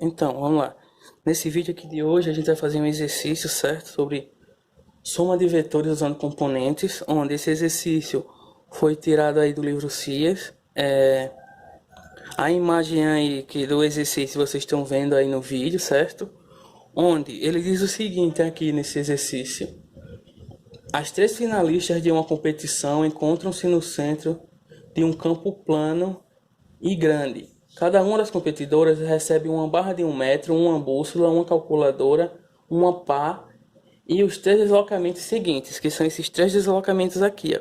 Então, vamos lá. Nesse vídeo aqui de hoje a gente vai fazer um exercício, certo? Sobre soma de vetores usando componentes, onde esse exercício foi tirado aí do livro CIES. A imagem aí que do exercício vocês estão vendo aí no vídeo, certo? Onde ele diz o seguinte aqui nesse exercício. As três finalistas de uma competição encontram-se no centro de um campo plano e grande. Cada uma das competidoras recebe uma barra de 1 metro, uma bússola, uma calculadora, uma pá e os três deslocamentos seguintes, que são esses três deslocamentos aqui. Ó.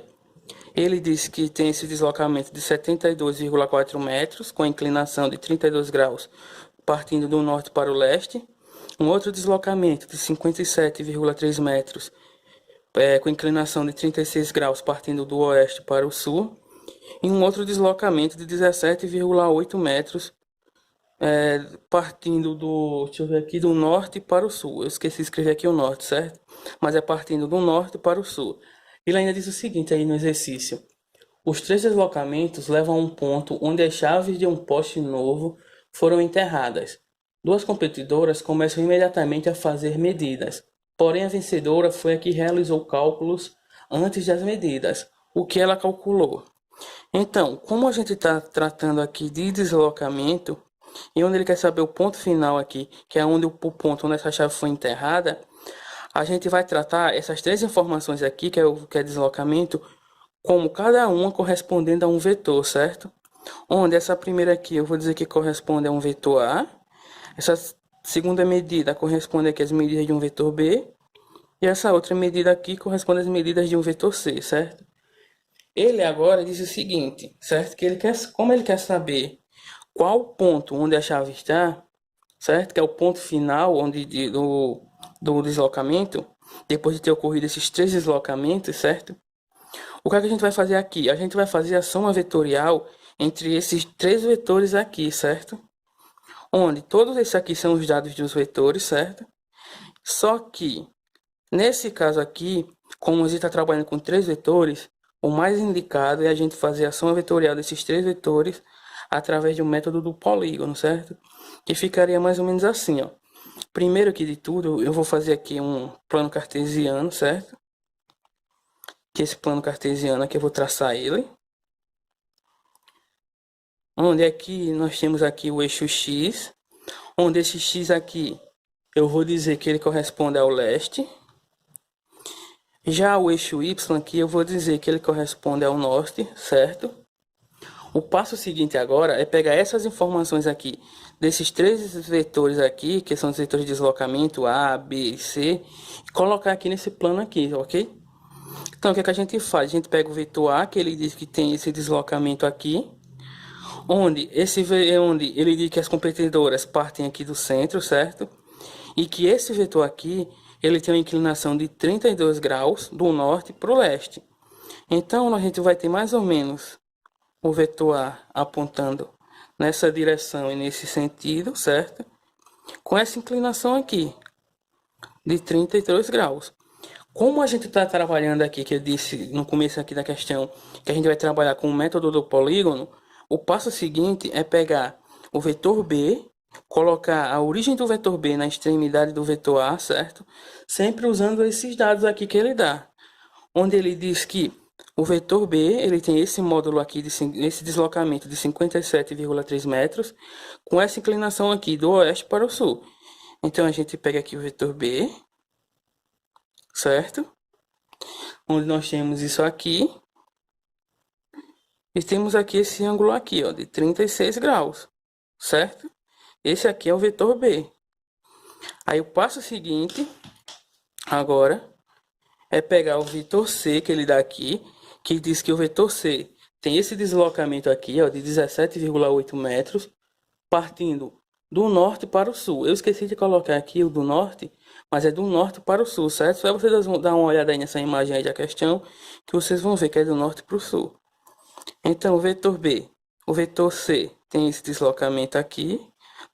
Ele diz que tem esse deslocamento de 72,4 metros, com inclinação de 32 graus, partindo do norte para o leste. Um outro deslocamento de 57,3 metros, com inclinação de 36 graus, partindo do oeste para o sul. E um outro deslocamento de 17,8 metros, partindo do, deixa eu ver aqui, do norte para o sul. Eu esqueci de escrever aqui o norte, certo? Mas é partindo do norte para o sul. Ele ainda diz o seguinte aí no exercício. Os três deslocamentos levam a um ponto onde as chaves de um poste novo foram enterradas. Duas competidoras começam imediatamente a fazer medidas. Porém, a vencedora foi a que realizou cálculos antes das medidas. O que ela calculou? Então, como a gente está tratando aqui de deslocamento, e onde ele quer saber o ponto final aqui, que é onde o ponto onde essa chave foi enterrada, a gente vai tratar essas três informações aqui, que é deslocamento, como cada uma correspondendo a um vetor, certo? Onde essa primeira aqui eu vou dizer que corresponde a um vetor A, essa segunda medida corresponde aqui às medidas de um vetor B, e essa outra medida aqui corresponde às medidas de um vetor C, certo? Ele agora diz o seguinte, certo? Que ele quer, como ele quer saber qual ponto onde a chave está, certo? Que é o ponto final onde do deslocamento, depois de ter ocorrido esses três deslocamentos, certo? O que é que a gente vai fazer aqui? A gente vai fazer a soma vetorial entre esses três vetores aqui, certo? Onde todos esses aqui são os dados dos vetores, certo? Só que, nesse caso aqui, como a gente está trabalhando com três vetores, o mais indicado é a gente fazer a soma vetorial desses três vetores através de um método do polígono, certo? Que ficaria mais ou menos assim, ó. Primeiro que de tudo, eu vou fazer aqui um plano cartesiano, certo? Que esse plano cartesiano aqui eu vou traçar ele. Onde aqui nós temos aqui o eixo X, onde esse X aqui eu vou dizer que ele corresponde ao leste. Já o eixo Y aqui eu vou dizer que ele corresponde ao norte, certo? O passo seguinte agora é pegar essas informações aqui, desses três vetores aqui, que são os vetores de deslocamento A, B e C, e colocar aqui nesse plano aqui, ok? Então o que é que a gente faz? A gente pega o vetor A, que ele diz que tem esse deslocamento aqui, onde ele diz que as competidoras partem aqui do centro, certo? E que esse vetor aqui, ele tem uma inclinação de 32 graus do norte para o leste. Então a gente vai ter mais ou menos o vetor A apontando nessa direção e nesse sentido, certo? Com essa inclinação aqui, de 32 graus. Como a gente está trabalhando aqui, que eu disse no começo aqui da questão, que a gente vai trabalhar com o método do polígono, o passo seguinte é pegar o vetor B, colocar a origem do vetor B na extremidade do vetor A, certo? Sempre usando esses dados aqui que ele dá. Onde ele diz que o vetor B, ele tem esse módulo aqui, esse deslocamento de 57,3 metros, com essa inclinação aqui do oeste para o sul. Então a gente pega aqui o vetor B, certo? Onde nós temos isso aqui. E temos aqui esse ângulo aqui, ó, de 36 graus, certo? Esse aqui é o vetor B. Aí o passo seguinte, agora, é pegar o vetor C que ele dá aqui, que diz que o vetor C tem esse deslocamento aqui, ó, de 17,8 metros, partindo do norte para o sul. Eu esqueci de colocar aqui o do norte, mas é do norte para o sul, certo? Só vocês vão dar uma olhada aí nessa imagem aí da questão, que vocês vão ver que é do norte para o sul. Então, o vetor B, o vetor C tem esse deslocamento aqui,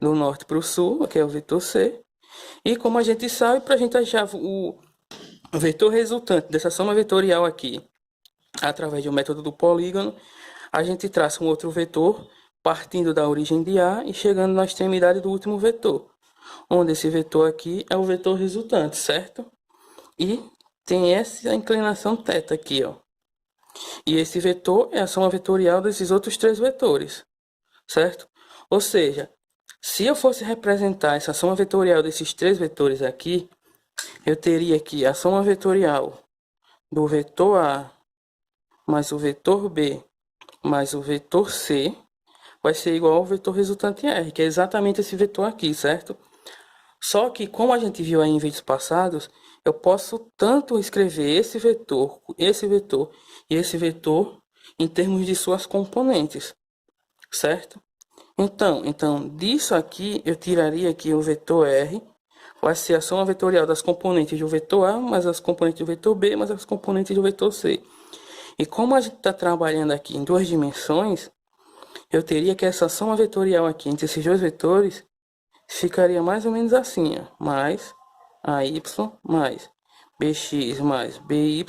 do norte para o sul, que é o vetor C. E como a gente sabe, para a gente achar o vetor resultante dessa soma vetorial aqui, através do método do polígono, a gente traça um outro vetor partindo da origem de A e chegando na extremidade do último vetor, onde esse vetor aqui é o vetor resultante, certo? E tem essa inclinação θ aqui, ó. E esse vetor é a soma vetorial desses outros três vetores, certo? Ou seja, se eu fosse representar essa soma vetorial desses três vetores aqui, eu teria aqui a soma vetorial do vetor A mais o vetor B mais o vetor C vai ser igual ao vetor resultante R, que é exatamente esse vetor aqui, certo? Só que, como a gente viu aí em vídeos passados, eu posso tanto escrever esse vetor e esse vetor em termos de suas componentes, certo? Então, disso aqui, eu tiraria aqui o vetor R, vai ser a soma vetorial das componentes do vetor A, mais as componentes do vetor B, mais as componentes do vetor C. E como a gente está trabalhando aqui em duas dimensões, eu teria que essa soma vetorial aqui entre esses dois vetores ficaria mais ou menos assim, ó, mais AY mais BX mais BY,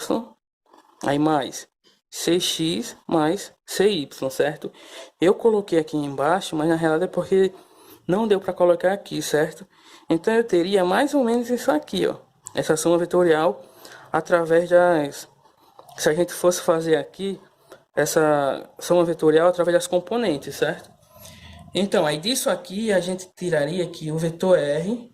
aí mais CX mais CY, certo? Eu coloquei aqui embaixo, mas na realidade é porque não deu para colocar aqui, certo? Então eu teria mais ou menos isso aqui, ó, essa soma vetorial através das... Se a gente fosse fazer aqui essa soma vetorial através das componentes, certo? Então, aí disso aqui a gente tiraria que o vetor R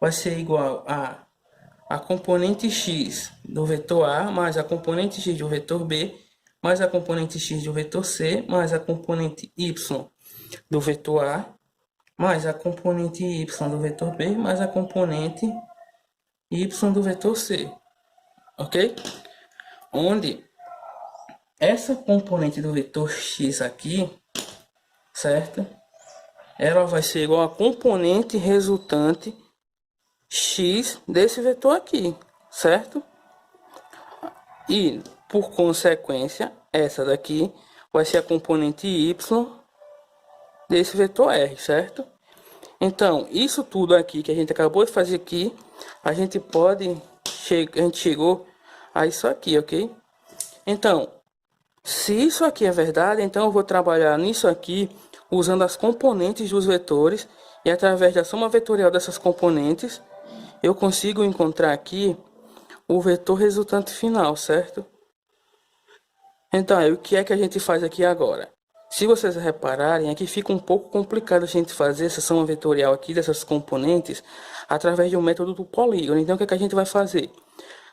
vai ser igual a componente x do vetor A mais a componente x do vetor B mais a componente x do vetor C mais a componente y do vetor A mais a componente y do vetor B mais a componente y do vetor C, ok? Onde essa componente do vetor x aqui, certo? Ela vai ser igual a componente resultante x desse vetor aqui, certo? E, por consequência, essa daqui vai ser a componente y desse vetor r, certo? Então, isso tudo aqui que a gente acabou de fazer aqui, a gente chegou a isso aqui, ok? Então, se isso aqui é verdade, então eu vou trabalhar nisso aqui usando as componentes dos vetores e através da soma vetorial dessas componentes eu consigo encontrar aqui o vetor resultante final, certo? Então, o que é que a gente faz aqui agora? Se vocês repararem, aqui fica um pouco complicado a gente fazer essa soma vetorial aqui dessas componentes através de um método do polígono. Então, o que é que a gente vai fazer?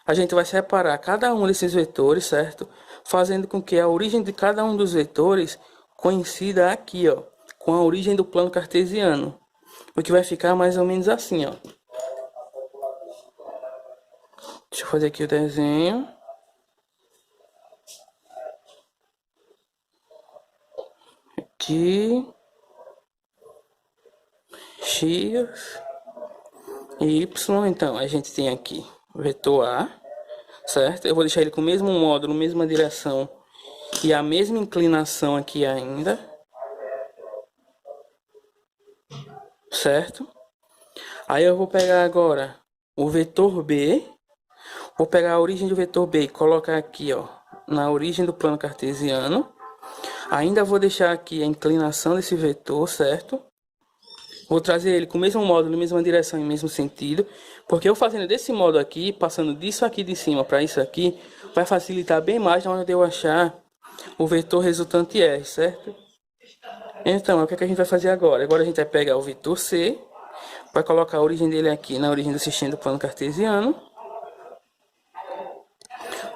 A gente vai separar cada um desses vetores, certo? Fazendo com que a origem de cada um dos vetores coincida aqui, ó, com a origem do plano cartesiano. O que vai ficar mais ou menos assim, ó. Deixa eu fazer aqui o desenho. Aqui. X. Y. Então, a gente tem aqui o vetor A, certo? Eu vou deixar ele com o mesmo módulo, mesma direção e a mesma inclinação aqui ainda, certo? Aí eu vou pegar agora o vetor B, vou pegar a origem do vetor B e colocar aqui, ó, na origem do plano cartesiano. Ainda vou deixar aqui a inclinação desse vetor, certo? Vou trazer ele com o mesmo módulo, mesma direção e mesmo sentido, porque eu fazendo desse modo aqui, passando disso aqui de cima para isso aqui, vai facilitar bem mais na hora de eu achar o vetor resultante R, certo? Então, o que é que a gente vai fazer agora? Agora a gente vai pegar o vetor C, vai colocar a origem dele aqui na origem do sistema do plano cartesiano.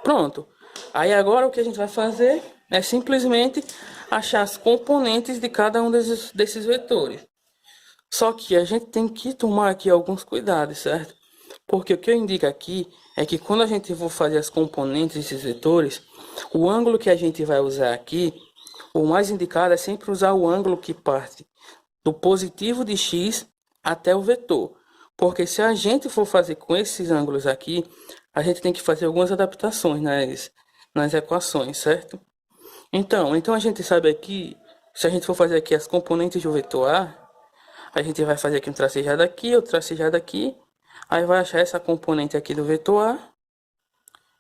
Pronto. Aí agora o que a gente vai fazer é simplesmente achar as componentes de cada um desses vetores. Só que a gente tem que tomar aqui alguns cuidados, certo? Porque o que eu indico aqui é que quando a gente for fazer as componentes desses vetores, o ângulo que a gente vai usar aqui, o mais indicado é sempre usar o ângulo que parte do positivo de x até o vetor. Porque se a gente for fazer com esses ângulos aqui, a gente tem que fazer algumas adaptações nas equações, certo? Então a gente sabe aqui, se a gente for fazer aqui as componentes do vetor A gente vai fazer aqui um tracejado aqui, outro tracejado aqui. Aí vai achar essa componente aqui do vetor A.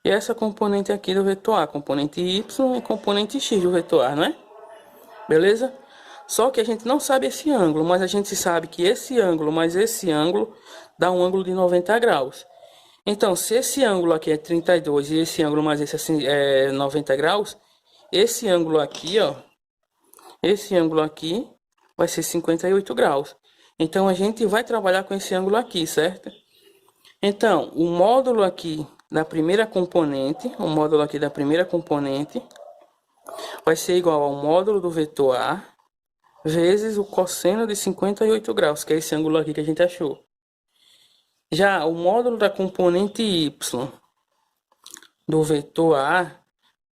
E essa componente aqui do vetor A. Componente Y e componente X do vetor A, não é? Beleza? Só que a gente não sabe esse ângulo, mas a gente sabe que esse ângulo mais esse ângulo dá um ângulo de 90 graus. Então, se esse ângulo aqui é 32 e esse ângulo mais esse assim, é 90 graus, esse ângulo aqui, ó, esse ângulo aqui vai ser 58 graus. Então, a gente vai trabalhar com esse ângulo aqui, certo? Então, o módulo aqui da primeira componente, vai ser igual ao módulo do vetor A vezes o cosseno de 58 graus, que é esse ângulo aqui que a gente achou. Já o módulo da componente y do vetor A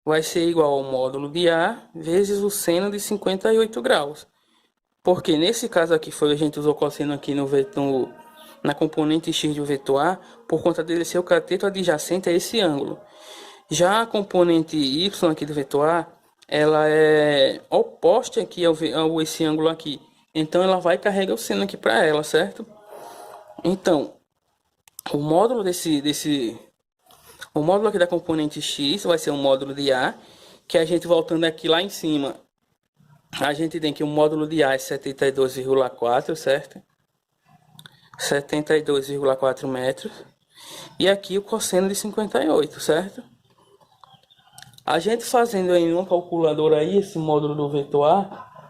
vai ser igual ao módulo de A vezes o seno de 58 graus. Porque nesse caso aqui a gente usou cosseno aqui no vetor, na componente x do vetor A, por conta dele ser o cateto adjacente a esse ângulo. Já a componente y aqui do vetor A, ela é oposta aqui ao esse ângulo aqui. Então ela vai carregar o seno aqui para ela, certo? Então, o módulo o módulo aqui da componente x vai ser um módulo de A, que a gente voltando aqui lá em cima, a gente tem que o módulo de A é 72,4, certo? 72,4 metros. E aqui o cosseno de 58, certo? A gente fazendo aí uma calculadora aí, esse módulo do vetor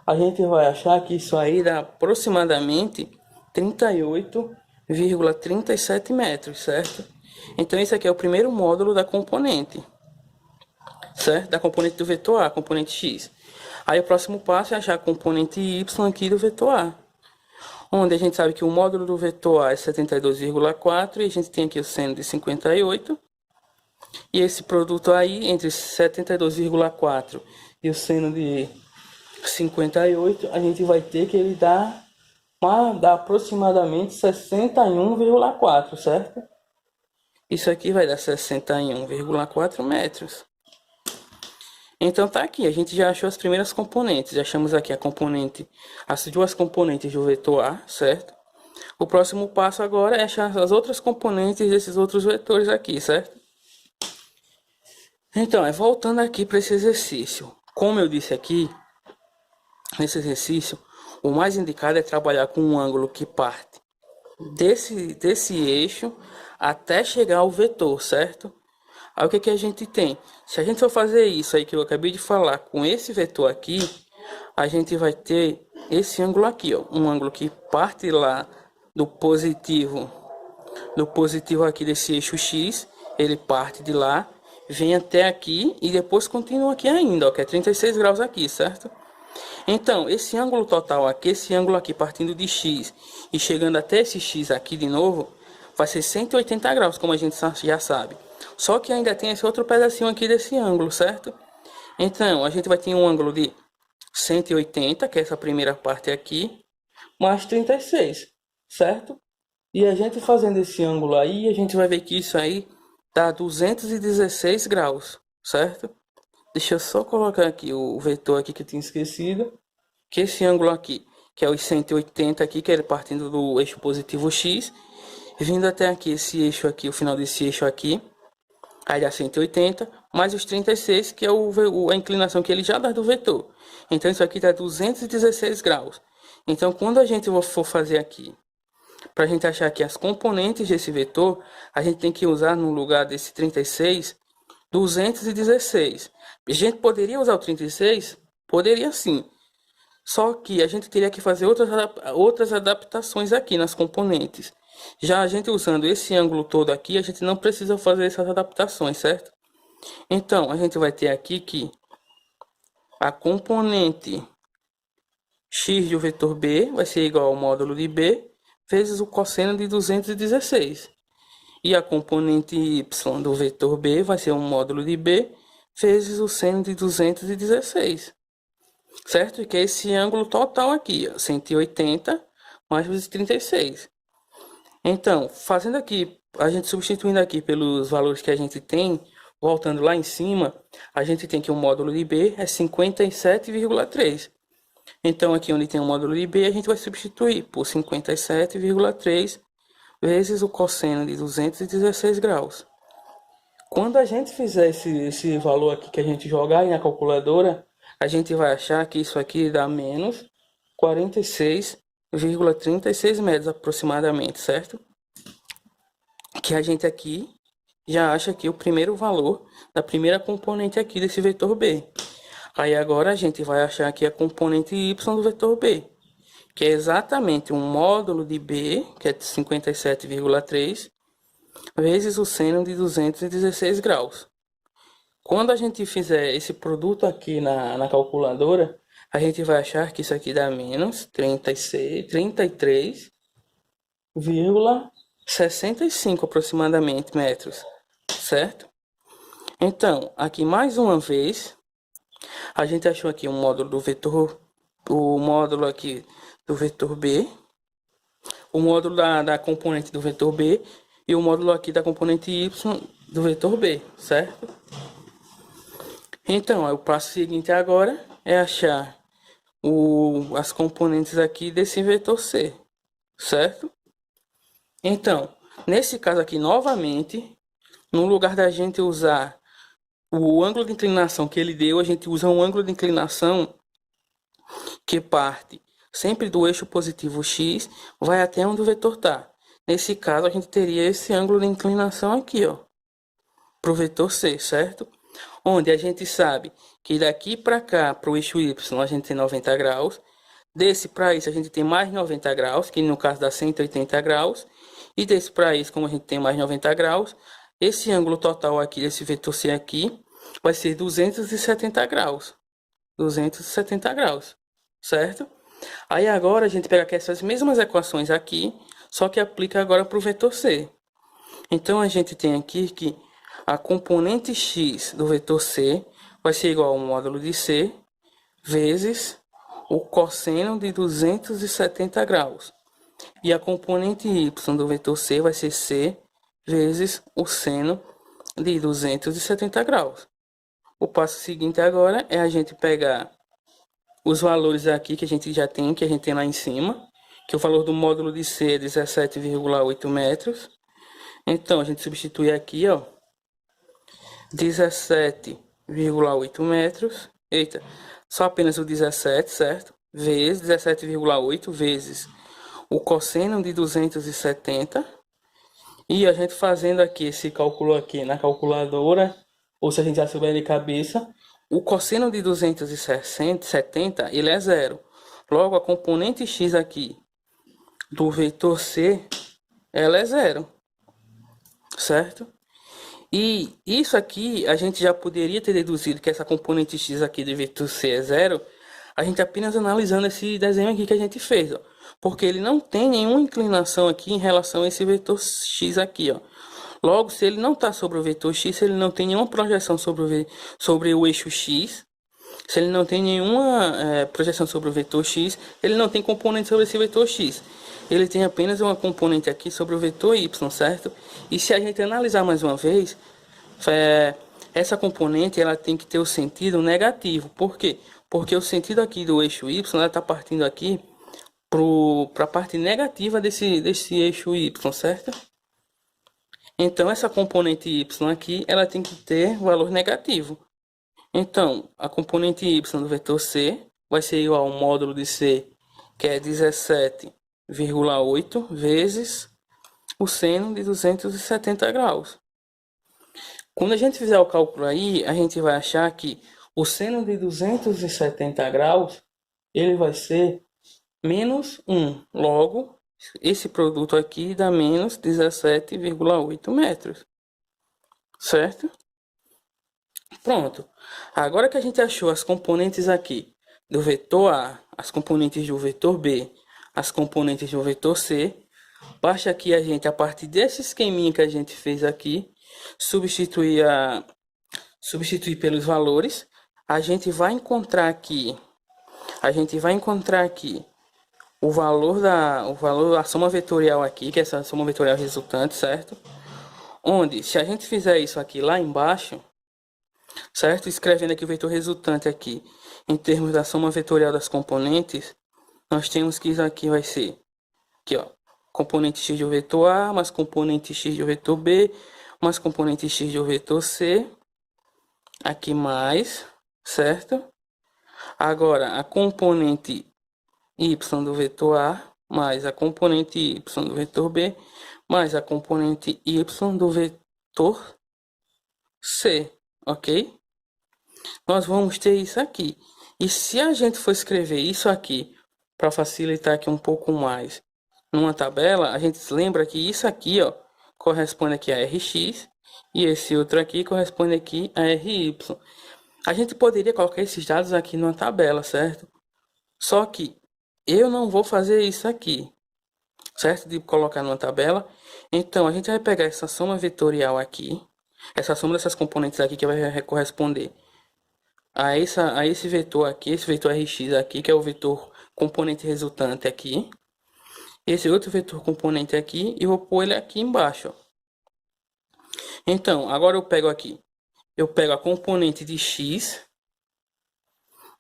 A gente vai achar que isso aí dá aproximadamente 38,37 metros, certo? Então esse aqui é o primeiro módulo da componente, certo? Da componente do vetor A, componente x. Aí o próximo passo é achar a componente y aqui do vetor A, onde a gente sabe que o módulo do vetor A é 72,4 e a gente tem aqui o seno de 58. E esse produto aí, entre 72,4 e o seno de 58, a gente vai ter que ele dá aproximadamente 61,4, certo? Isso aqui vai dar 61,4 metros. Então tá aqui, a gente já achou as primeiras componentes. Já achamos aqui a componente, as duas componentes do vetor A, certo? O próximo passo agora é achar as outras componentes desses outros vetores aqui, certo? Então, voltando aqui para esse exercício. Como eu disse aqui, nesse exercício, o mais indicado é trabalhar com um ângulo que parte desse eixo até chegar ao vetor, certo? Aí o que a gente tem? Se a gente for fazer isso aí que eu acabei de falar com esse vetor aqui, a gente vai ter esse ângulo aqui, ó, um ângulo que parte lá do positivo aqui desse eixo X, ele parte de lá, vem até aqui e depois continua aqui ainda, ó, que é 36 graus aqui, certo? Então, esse ângulo total aqui, esse ângulo aqui partindo de X e chegando até esse X aqui de novo, vai ser 180 graus, como a gente já sabe. Só que ainda tem esse outro pedacinho aqui desse ângulo, certo? Então, a gente vai ter um ângulo de 180, que é essa primeira parte aqui, mais 36, certo? E a gente fazendo esse ângulo aí, a gente vai ver que isso aí dá 216 graus, certo? Deixa eu só colocar aqui o vetor aqui que eu tinha esquecido. Que esse ângulo aqui, que é os 180 aqui, que é partindo do eixo positivo X, vindo até aqui, esse eixo aqui, o final desse eixo aqui, aí dá 180, mais os 36, que é a inclinação que ele já dá do vetor. Então isso aqui dá 216 graus. Então quando a gente for fazer aqui, para a gente achar aqui as componentes desse vetor, a gente tem que usar no lugar desse 36, 216. A gente poderia usar o 36? Poderia sim. Só que a gente teria que fazer outras adaptações aqui nas componentes. Já a gente usando esse ângulo todo aqui, a gente não precisa fazer essas adaptações, certo? Então, a gente vai ter aqui que a componente x do vetor b vai ser igual ao módulo de b vezes o cosseno de 216. E a componente y do vetor b vai ser um módulo de b vezes o seno de 216. Certo? Que é esse ângulo total aqui, ó, 180 mais os 36. Então, fazendo aqui, a gente substituindo aqui pelos valores que a gente tem, voltando lá em cima, a gente tem que o módulo de B é 57,3. Então, aqui onde tem o módulo de B, a gente vai substituir por 57,3 vezes o cosseno de 216 graus. Quando a gente fizer esse valor aqui que a gente jogar aí na calculadora, a gente vai achar que isso aqui dá menos 46,36 metros aproximadamente, certo? Que a gente aqui já acha aqui o primeiro valor da primeira componente aqui desse vetor B. Aí agora a gente vai achar aqui a componente y do vetor B, que é exatamente um módulo de B, que é de 57,3, vezes o seno de 216 graus. Quando a gente fizer esse produto aqui na calculadora, a gente vai achar que isso aqui dá menos 33,65 aproximadamente metros, certo? Então, aqui mais uma vez, a gente achou aqui um módulo do vetor, o módulo aqui do vetor B, o módulo da componente do vetor B e o módulo aqui da componente y do vetor B, certo? Então, o passo seguinte agora é achar as componentes aqui desse vetor C, certo? Então, nesse caso aqui, novamente, no lugar da gente usar o ângulo de inclinação que ele deu, a gente usa um ângulo de inclinação que parte sempre do eixo positivo x, vai até onde o vetor está. Nesse caso, a gente teria esse ângulo de inclinação aqui, ó, para o vetor C, certo? Onde a gente sabe que daqui para cá, para o eixo y, a gente tem 90 graus. Desse para isso, a gente tem mais 90 graus, que no caso dá 180 graus. E desse para isso, como a gente tem mais 90 graus, esse ângulo total aqui, desse vetor C aqui, vai ser 270 graus. 270 graus, certo? Aí agora a gente pega aqui essas mesmas equações aqui, só que aplica agora para o vetor C. Então a gente tem aqui que a componente x do vetor C vai ser igual ao módulo de C vezes o cosseno de 270 graus. E a componente y do vetor C vai ser C vezes o seno de 270 graus. O passo seguinte agora é a gente pegar os valores aqui que a gente já tem, que a gente tem lá em cima, que o valor do módulo de C é 17,8 metros. Então, a gente substitui aqui, ó, 17,8 metros. Eita, só apenas o 17, certo? Vezes 17,8 vezes o cosseno de 270. E a gente fazendo aqui esse cálculo aqui na calculadora, ou se a gente já souber de cabeça, o cosseno de 270, ele é zero. Logo, a componente x aqui do vetor C, ela é zero, certo? E isso aqui, a gente já poderia ter deduzido que essa componente x aqui do vetor C é zero, a gente apenas analisando esse desenho aqui que a gente fez, ó. Porque ele não tem nenhuma inclinação aqui em relação a esse vetor x aqui, ó. Logo, se ele não está sobre o vetor x, se ele não tem nenhuma projeção sobre o eixo x, se ele não tem nenhuma projeção sobre o vetor x, ele não tem componente sobre esse vetor x. Ele tem apenas uma componente aqui sobre o vetor y, certo? E se a gente analisar mais uma vez, essa componente ela tem que ter o sentido negativo. Por quê? Porque o sentido aqui do eixo y está partindo aqui para a parte negativa desse eixo y, certo? Então, essa componente y aqui, ela tem que ter valor negativo. Então, a componente y do vetor C vai ser igual ao módulo de C, que é 17,8 vezes o seno de 270 graus. Quando a gente fizer o cálculo aí, a gente vai achar que o seno de 270 graus, ele vai ser menos 1. Logo, esse produto aqui dá menos 17,8 metros. Certo? Pronto. Agora que a gente achou as componentes aqui do vetor A, as componentes do vetor B, as componentes do vetor C, basta aqui a gente, a partir desse esqueminha que a gente fez aqui, substituir pelos valores. A gente vai encontrar aqui o valor da soma vetorial aqui, que é essa soma vetorial resultante, certo? Onde, se a gente fizer isso aqui lá embaixo, certo? Escrevendo aqui o vetor resultante aqui, em termos da soma vetorial das componentes, nós temos que isso aqui vai ser, aqui ó, componente x do vetor A, mais componente x do vetor B, mais componente x do vetor C, aqui mais, certo? Agora, a componente y do vetor A, mais a componente y do vetor B, mais a componente y do vetor C, ok? Nós vamos ter isso aqui. E se a gente for escrever isso aqui, para facilitar aqui um pouco mais, numa tabela, a gente lembra que isso aqui, ó, corresponde aqui a Rx, e esse outro aqui corresponde aqui a Ry. A gente poderia colocar esses dados aqui numa tabela, certo? Só que eu não vou fazer isso aqui, certo? De colocar numa tabela. Então, a gente vai pegar essa soma vetorial aqui, essa soma dessas componentes aqui que vai corresponder a esse vetor aqui, esse vetor Rx aqui, que é o vetor componente resultante aqui. Esse outro vetor componente aqui, e vou pôr ele aqui embaixo, ó. Então, agora eu pego aqui, eu pego a componente de x,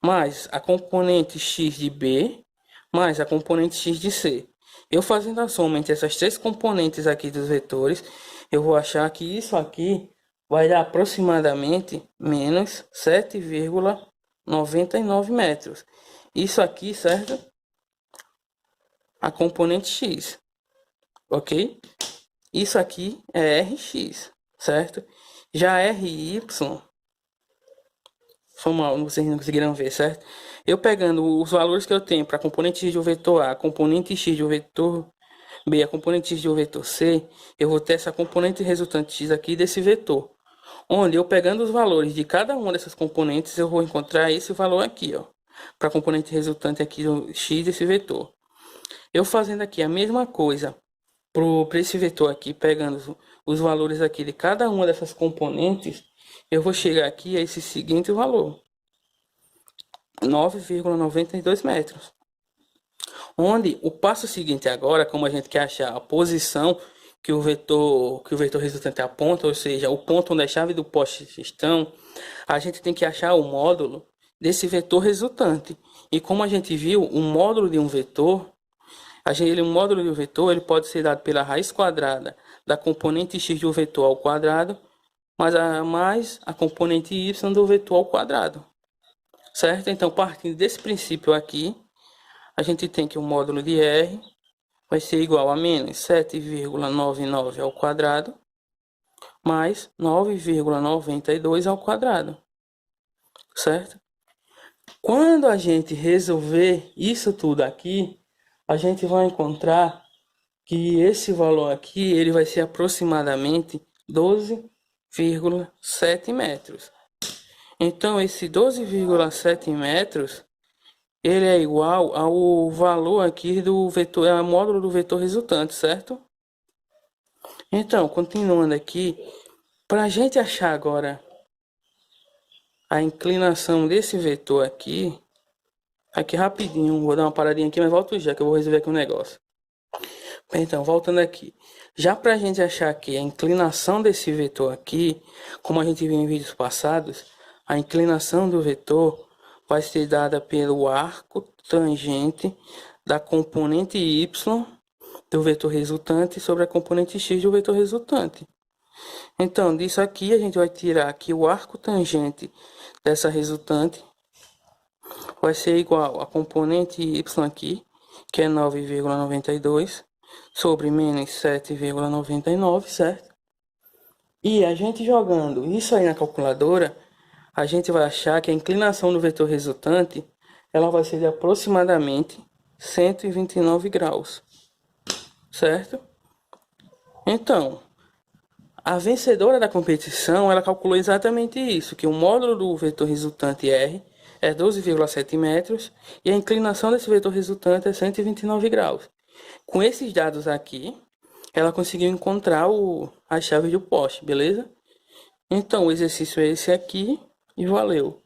mais a componente x de b, mais a componente x de c. Eu fazendo a soma entre essas três componentes aqui dos vetores, eu vou achar que isso aqui vai dar aproximadamente menos 7,99 metros. Isso aqui, certo? A componente x, ok? Isso aqui é Rx, certo? Já Ry, foi mal, vocês não conseguiram ver, certo? Eu pegando os valores que eu tenho para a componente x do vetor A, a componente x do vetor B, a componente x do vetor C, eu vou ter essa componente resultante x aqui desse vetor. Onde eu pegando os valores de cada uma dessas componentes, eu vou encontrar esse valor aqui, ó, para a componente resultante aqui do x desse vetor. Eu fazendo aqui a mesma coisa para esse vetor aqui, pegando os valores aqui de cada uma dessas componentes, eu vou chegar aqui a esse seguinte valor, 9,92 metros. Onde o passo seguinte agora, como a gente quer achar a posição que o vetor resultante aponta, ou seja, o ponto onde a chave do poste estão, a gente tem que achar o módulo desse vetor resultante. E como a gente viu, o módulo de um vetor, o módulo de um vetor, ele pode ser dado pela raiz quadrada da componente x do vetor ao quadrado, mais a componente y do vetor ao quadrado. Certo? Então, partindo desse princípio aqui, a gente tem que o módulo de R vai ser igual a menos 7,99 ao quadrado, mais 9,92 ao quadrado. Certo? Quando a gente resolver isso tudo aqui, a gente vai encontrar que esse valor aqui, ele vai ser aproximadamente 12,7 metros. Então, esse 12,7 metros, ele é igual ao valor aqui do vetor, é o módulo do vetor resultante, certo? Então, continuando aqui, para a gente achar agora a inclinação desse vetor aqui rapidinho, vou dar uma paradinha aqui, mas volto já, que eu vou resolver aqui um negócio. Então, voltando aqui, já para a gente achar aqui a inclinação desse vetor aqui, como a gente viu em vídeos passados, a inclinação do vetor vai ser dada pelo arco tangente da componente y do vetor resultante sobre a componente x do vetor resultante. Então, disso aqui a gente vai tirar aqui o arco tangente dessa resultante vai ser igual a componente y aqui, que é 9,92, sobre menos 7,99, certo? E a gente jogando isso aí na calculadora, a gente vai achar que a inclinação do vetor resultante, ela vai ser de aproximadamente 129 graus, certo? Então, a vencedora da competição, ela calculou exatamente isso, que o módulo do vetor resultante R é 12,7 metros e a inclinação desse vetor resultante é 129 graus. Com esses dados aqui, ela conseguiu encontrar as chaves do poste, beleza? Então, o exercício é esse aqui e valeu!